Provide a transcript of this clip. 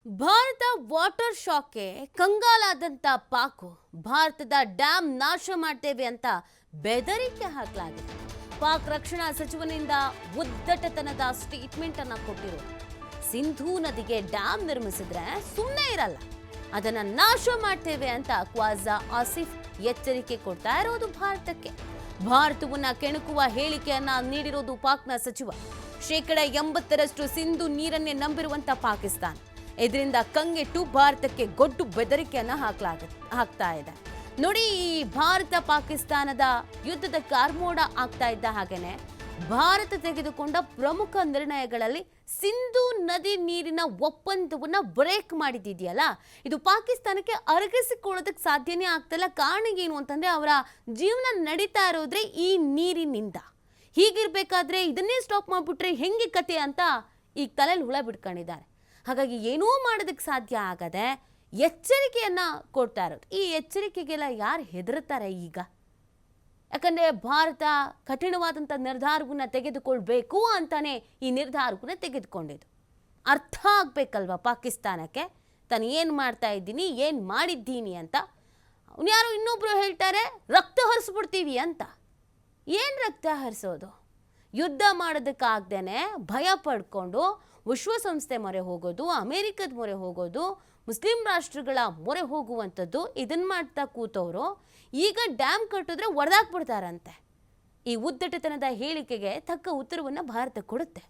Bharat water ಶಾಕ್ಗೆ ಕಂಗಾಲಾದಂತ Pak ಭಾರತದ dam ನಾಶ ಮಾಡ್ತೇವೆ ಅಂತ ಬೆದರಿಕೆ ಹಾಕಲಾಗಿದೆ. ಪಾಕ್ ರಕ್ಷಣಾ ಸಚಿವನಿಂದ ಉದ್ದಟತನದ ಸ್ಟೇಟ್ಮೆಂಟ್ ಅನ್ನು ಕೊಟ್ಟಿರೋದು. ಸಿಂಧೂ ನದಿಗೆ ಡ್ಯಾಮ್ ನಿರ್ಮಿಸಿದ್ರೆ ಸುಮ್ಮನೆ ಇರಲ್ಲ, ಅದನ್ನ ನಾಶ ಮಾಡ್ತೇವೆ ಅಂತ ಖ್ವಾಜಾ ಆಸಿಫ್ ಎಚ್ಚರಿಕೆ ಕೊಡ್ತಾ ಇರೋದು ಭಾರತಕ್ಕೆ. ಭಾರತವನ್ನ ಕೆಣಕುವ ಹೇಳಿಕೆಯನ್ನ ನೀಡಿರೋದು ಪಾಕ್ನ ಸಚಿವ. 80% ಸಿಂಧು ನೀರನ್ನೇ ನಂಬಿರುವಂತ ಪಾಕಿಸ್ತಾನ ಇದರಿಂದ ಕಂಗೆಟ್ಟು ಭಾರತಕ್ಕೆ ಗೊಡ್ಡು ಬೆದರಿಕೆಯನ್ನ ಹಾಕ್ತಾ ಇದೆ. ನೋಡಿ, ಈ ಭಾರತ ಪಾಕಿಸ್ತಾನದ ಯುದ್ಧದ ಕಾರ್ಮೋಡ ಆಗ್ತಾ ಇದ್ದ ಹಾಗೇನೆ ಭಾರತ ತೆಗೆದುಕೊಂಡ ಪ್ರಮುಖ ನಿರ್ಣಯಗಳಲ್ಲಿ ಸಿಂಧೂ ನದಿ ನೀರಿನ ಒಪ್ಪಂದವನ್ನ ಬ್ರೇಕ್ ಮಾಡಿದೆಯಲ್ಲ, ಇದು ಪಾಕಿಸ್ತಾನಕ್ಕೆ ಅರಗಿಸಿಕೊಳ್ಳೋದಕ್ಕೆ ಸಾಧ್ಯನೇ ಆಗ್ತಿಲ್ಲ. ಕಾರಣ ಏನು ಅಂತಂದ್ರೆ ಅವರ ಜೀವನ ನಡೀತಾ ಇರೋದ್ರೆ ಈ ನೀರಿನಿಂದ. ಹೀಗಿರ್ಬೇಕಾದ್ರೆ ಇದನ್ನೇ ಸ್ಟಾಪ್ ಮಾಡಿಬಿಟ್ರೆ ಹೆಂಗೆ ಕತೆ ಅಂತ ಈಗ ತಲೆಯಲ್ಲಿ ಹುಳ ಬಿಟ್ಕೊಂಡಿದ್ದಾರೆ. ಹಾಗಾಗಿ ಏನೂ ಮಾಡೋದಕ್ಕೆ ಸಾಧ್ಯ ಆಗದೆ ಎಚ್ಚರಿಕೆಯನ್ನ ಕೊಡ್ತಾ ಇರೋದು. ಈ ಎಚ್ಚರಿಕೆಗೆಲ್ಲ ಯಾರು ಹೆದರುತ್ತಾರೆ ಈಗ? ಯಾಕಂದ್ರೆ ಭಾರತ ಕಠಿಣವಾದಂಥ ನಿರ್ಧಾರವನ್ನ ತೆಗೆದುಕೊಳ್ಬೇಕು ಅಂತಾನೆ ಈ ನಿರ್ಧಾರವನ್ನ ತೆಗೆದುಕೊಂಡಿದ್ದು. ಅರ್ಥ ಆಗ್ಬೇಕಲ್ವಾ ಪಾಕಿಸ್ತಾನಕ್ಕೆ ತಾನು ಏನು ಮಾಡ್ತಾ ಇದ್ದೀನಿ, ಏನು ಮಾಡಿದ್ದೀನಿ ಅಂತ. ಯಾರೋ ಇನ್ನೊಬ್ರು ಹೇಳ್ತಾರೆ ರಕ್ತ ಹರಿಸ್ಬಿಡ್ತೀವಿ ಅಂತ. ಏನು ರಕ್ತ ಹರಿಸೋದು? ಯುದ್ಧ ಮಾಡೋದಕ್ಕಾಗ್ದೇನೆ ಭಯ ಪಡ್ಕೊಂಡು ವಿಶ್ವಸಂಸ್ಥೆ ಮೊರೆ ಹೋಗೋದು, ಅಮೇರಿಕದ ಮೊರೆ ಹೋಗೋದು, ಮುಸ್ಲಿಂ ರಾಷ್ಟ್ರಗಳ ಮೊರೆ ಹೋಗುವಂಥದ್ದು, ಇದನ್ನು ಮಾಡ್ತಾ ಕೂತವರು ಈಗ ಡ್ಯಾಮ್ ಕಟ್ಟಿದ್ರೆ ಒಡೆದಾಕ್ಬಿಡ್ತಾರಂತೆ. ಈ ಉದ್ದಟತನದ ಹೇಳಿಕೆಗೆ ತಕ್ಕ ಉತ್ತರವನ್ನು ಭಾರತ ಕೊಡುತ್ತೆ.